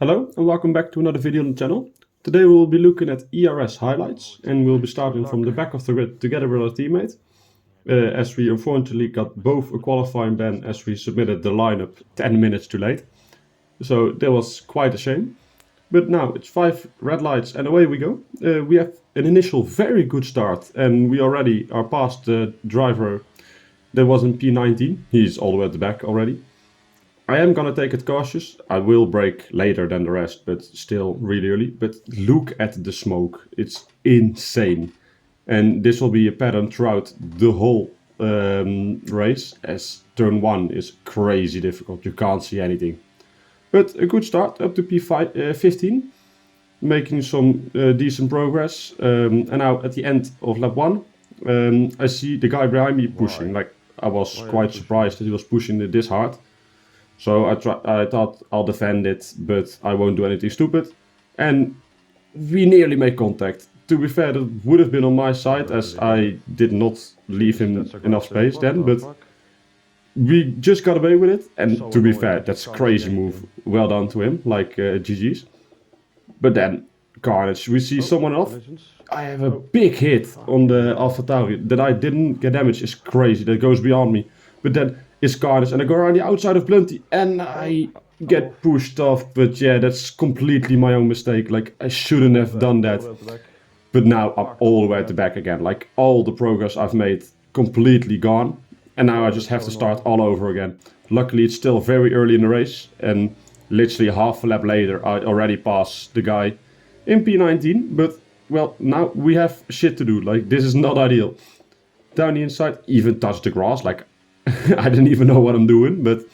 Hello and welcome back to another video on the channel. Today we will be looking at IRS highlights and we'll be starting from the back of the grid together with our teammate. As we unfortunately got both a qualifying ban as we submitted the lineup 10 minutes too late. So that was quite a shame. But now it's 5 red lights and away we go. We have an initial very good start and we already are past the driver that was in P19. He's all the way at the back already. I am gonna take it cautious. I will brake later than the rest, but still really early. But look at the smoke. It's insane. And this will be a pattern throughout the whole race, as turn 1 is crazy difficult. You can't see anything. But a good start up to P15. Making some decent progress. And now at the end of lap 1, I see the guy behind me pushing. Like, I was quite surprised that he was pushing it this hard. So I thought I'll defend it, but I won't do anything stupid. And we nearly made contact. To be fair, that would have been on my side as I did not leave him enough space then, but we just got away with it. And to be fair, that's a crazy move. Well done to him, like GG's. But then, carnage. We see someone off. I have a big hit on the AlphaTauri. That I didn't get damaged is crazy. That goes beyond me. But then is carnage and I go around the outside of Blunty and I get pushed off, but yeah, that's completely my own mistake. Like, I shouldn't have done that. But now I'm all the way at the back again. Like, all the progress I've made completely gone and now I just have to start all over again. Luckily it's still very early in the race and literally half a lap later I already passed the guy in P19, but well, now we have shit to do. Like, this is not ideal. Down the inside, even touch the grass, like I didn't even know what I'm doing, but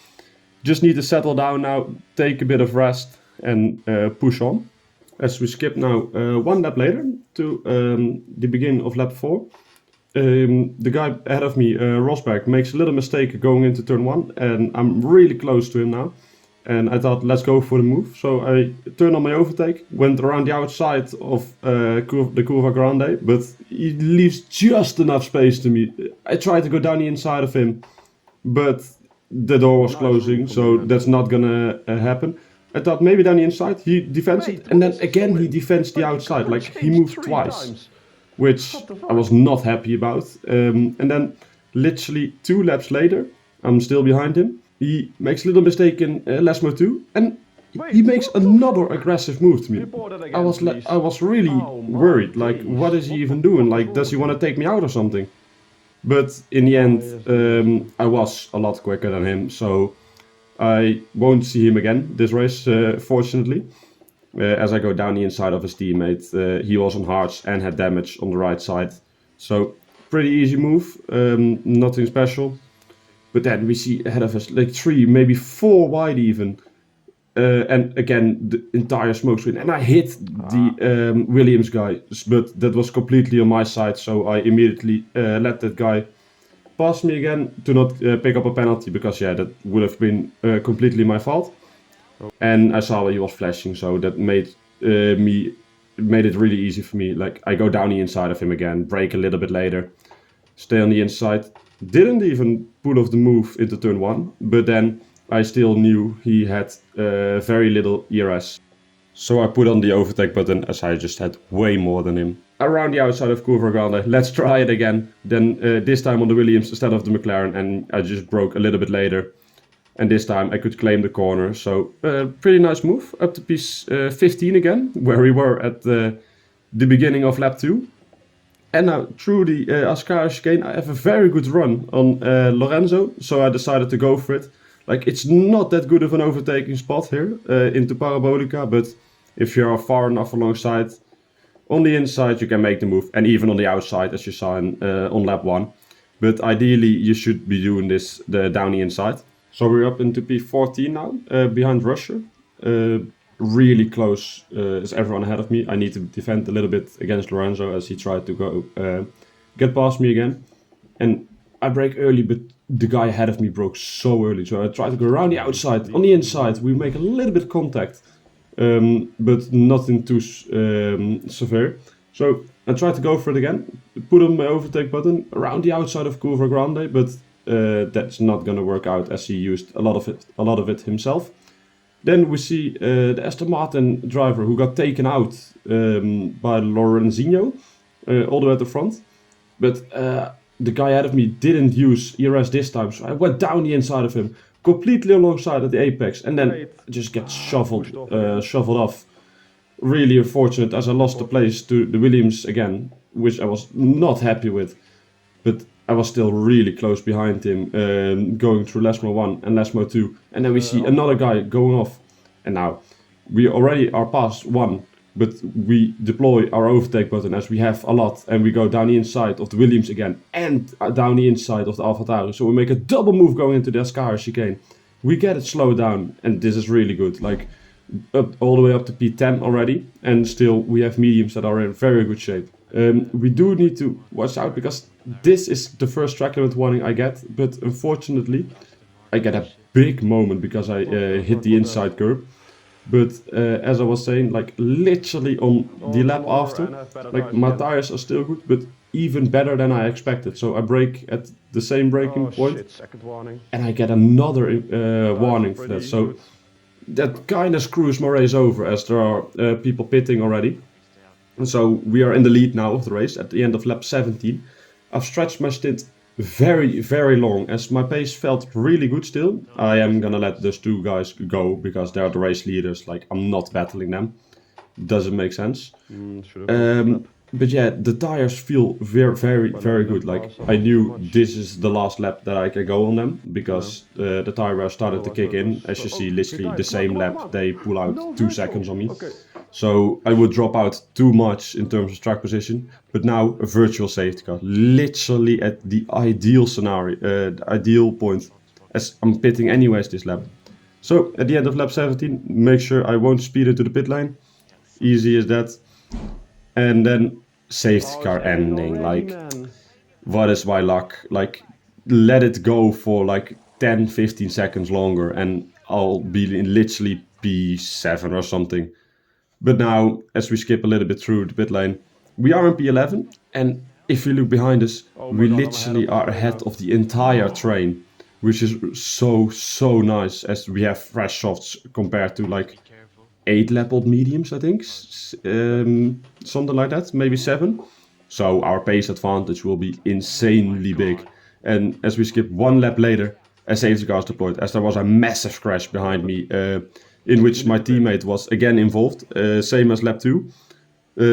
just need to settle down now, take a bit of rest and push on. As we skip now 1 lap later to the beginning of lap 4. The guy ahead of me, Rosberg, makes a little mistake going into turn 1 and I'm really close to him now. And I thought, let's go for the move. So I turned on my overtake, went around the outside of the Curva Grande, but he leaves just enough space to me. I tried to go down the inside of him, but the door was closing, so that's not gonna happen. I thought maybe down the inside, he defends it, and then again he defends the outside, like he moved twice, which I was not happy about. And then literally 2 laps later, I'm still behind him. He makes a little mistake in Lesmo 2, and he makes another aggressive move to me. I was really worried, like, what is he even doing? Like, does he want to take me out or something? But in the end, I was a lot quicker than him, so I won't see him again this race, fortunately. As I go down the inside of his teammate, he was on hards and had damage on the right side. So, pretty easy move, nothing special. But then we see ahead of us like 3, maybe 4 wide even. And again, the entire smoke screen. And I hit the Williams guy, but that was completely on my side. So I immediately let that guy pass me again to not pick up a penalty. Because yeah, that would have been completely my fault. And I saw he was flashing, so that made it really easy for me. Like, I go down the inside of him again, brake a little bit later, stay on the inside. Didn't even pull off the move into turn 1, but then I still knew he had very little ERS. So I put on the overtake button as I just had way more than him. Around the outside of Curva Grande, let's try it again. Then this time on the Williams instead of the McLaren, and I just broke a little bit later. And this time I could claim the corner, so pretty nice move. Up to P15 again, where we were at the beginning of lap 2. And now, through the Ascari chicane, I have a very good run on Lorenzo, so I decided to go for it. Like, it's not that good of an overtaking spot here into Parabolica, but if you are far enough alongside, on the inside you can make the move, and even on the outside, as you saw on lap 1. But ideally, you should be doing this down the inside. So we're up into P14 now, behind Russia. Really close is everyone ahead of me. I need to defend a little bit against Lorenzo as he tried to go get past me again. And I brake early, but the guy ahead of me broke so early. So I tried to go around the outside. On the inside, we make a little bit of contact, but nothing too severe. So I tried to go for it again, put on my overtake button around the outside of Curva Grande, but that's not gonna work out as he used a lot of it himself. Then we see the Aston Martin driver who got taken out by Lorenzino all the way at the front. But the guy ahead of me didn't use ERS this time, so I went down the inside of him, completely alongside at the apex, and then just get shuffled off. Really unfortunate, as I lost the place to the Williams again, which I was not happy with. But I was still really close behind him, going through Lesmo 1 and Lesmo 2. And then we see another guy going off. And now, we already are past 1, but we deploy our overtake button as we have a lot. And we go down the inside of the Williams again, and down the inside of the AlphaTauri. So we make a double move going into the Ascari chicane. We get it slowed down, and this is really good. Like, up all the way up to P10 already. And still, we have mediums that are in very good shape. We do need to watch out, because this is the first track limit warning I get, but unfortunately I get a big moment because I hit the inside curb. But as I was saying, like literally on the lap after, like my tires are still good, but even better than I expected. So I brake at the same braking point, and I get another warning for that. So that kind of screws my race over, as there are people pitting already. And so we are in the lead now of the race at the end of lap 17. I've stretched my stint very, very long, as my pace felt really good still. I am gonna let those two guys go because they're the race leaders. Like, I'm not battling them. Doesn't make sense. But yeah, the tires feel very, very, very good. Like, I knew this is the last lap that I can go on them, because the tire wear started to kick in. As you see, literally the same lap, they pull out 2 seconds on me. So I would drop out too much in terms of track position. But now a virtual safety car, literally at the ideal scenario, the ideal point, as I'm pitting anyways this lap. So at the end of lap 17, make sure I won't speed into the pit lane. Easy as that. And then safety car ending. Like, what is my luck? Like, let it go for like 10-15 seconds longer and I'll be in literally P7 or something. But now, as we skip a little bit through the pit lane, we are in P11, and if you look behind us, we literally are ahead of the entire train, which is so nice, as we have fresh softs compared to like 8 lap-old mediums, I think, something like that, maybe 7. So our pace advantage will be insanely big. And as we skip 1 lap later, a safety car is deployed, as there was a massive crash behind me, in which my teammate was again involved, same as lap 2.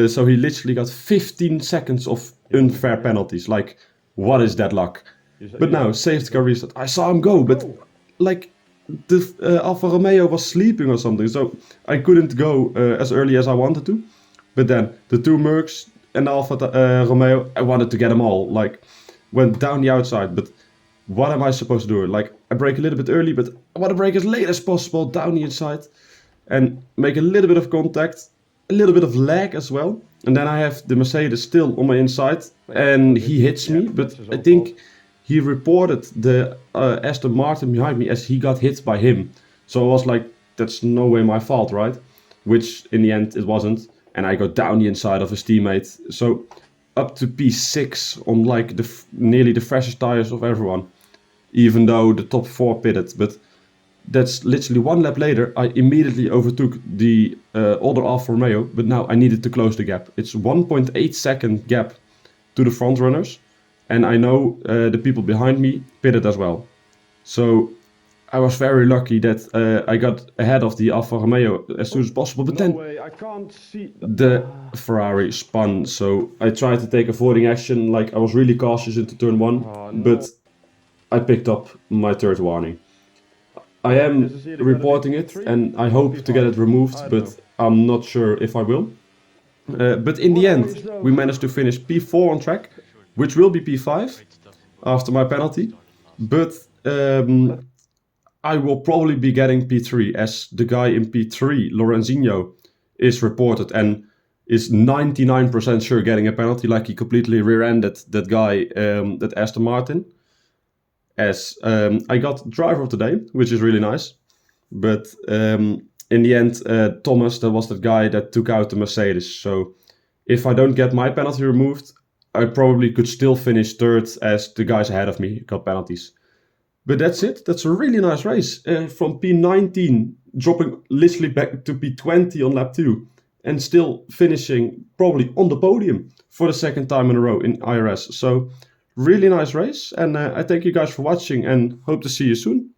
So he literally got 15 seconds of unfair penalties. Like, what is that luck? But now, safety car restart. I saw him go, but like, the Alfa Romeo was sleeping or something, so I couldn't go as early as I wanted to. But then, the 2 Mercs and the Alfa Romeo, I wanted to get them all. Like, went down the outside, but what am I supposed to do? Like, I brake a little bit early, but I want to brake as late as possible down the inside and make a little bit of contact, a little bit of lag as well. And then I have the Mercedes still on my inside, and he hits me, but I think he reported the Aston Martin behind me as he got hit by him. So I was like, that's no way my fault, right? Which in the end it wasn't. And I go down the inside of his teammate. So up to P6 on like nearly the freshest tires of everyone, even though the top 4 pitted. But that's literally 1 lap later, I immediately overtook the older Alfa Romeo, but now I needed to close the gap. It's 1.8 second gap to the front runners, and I know the people behind me pitted as well. So I was very lucky that I got ahead of the Alfa Romeo as soon as possible, but then the Ferrari spun, so I tried to take avoiding action, like I was really cautious into turn 1, but I picked up my 3rd warning. I am reporting it, and I hope to get it removed, but I'm not sure if I will. But in the end, we managed to finish P4 on track, which will be P5 after my penalty, but I will probably be getting P3, as the guy in P3, Lorenzino, is reported and is 99% sure getting a penalty, like he completely rear-ended that guy, that Aston Martin. As I got driver of the day, which is really nice. But in the end, Thomas, that was that guy that took out the Mercedes. So if I don't get my penalty removed, I probably could still finish 3rd, as the guys ahead of me got penalties. But that's it. That's a really nice race. From P19, dropping literally back to P20 on lap 2. And still finishing probably on the podium for the second time in a row in IRS. So really nice race. And I thank you guys for watching and hope to see you soon.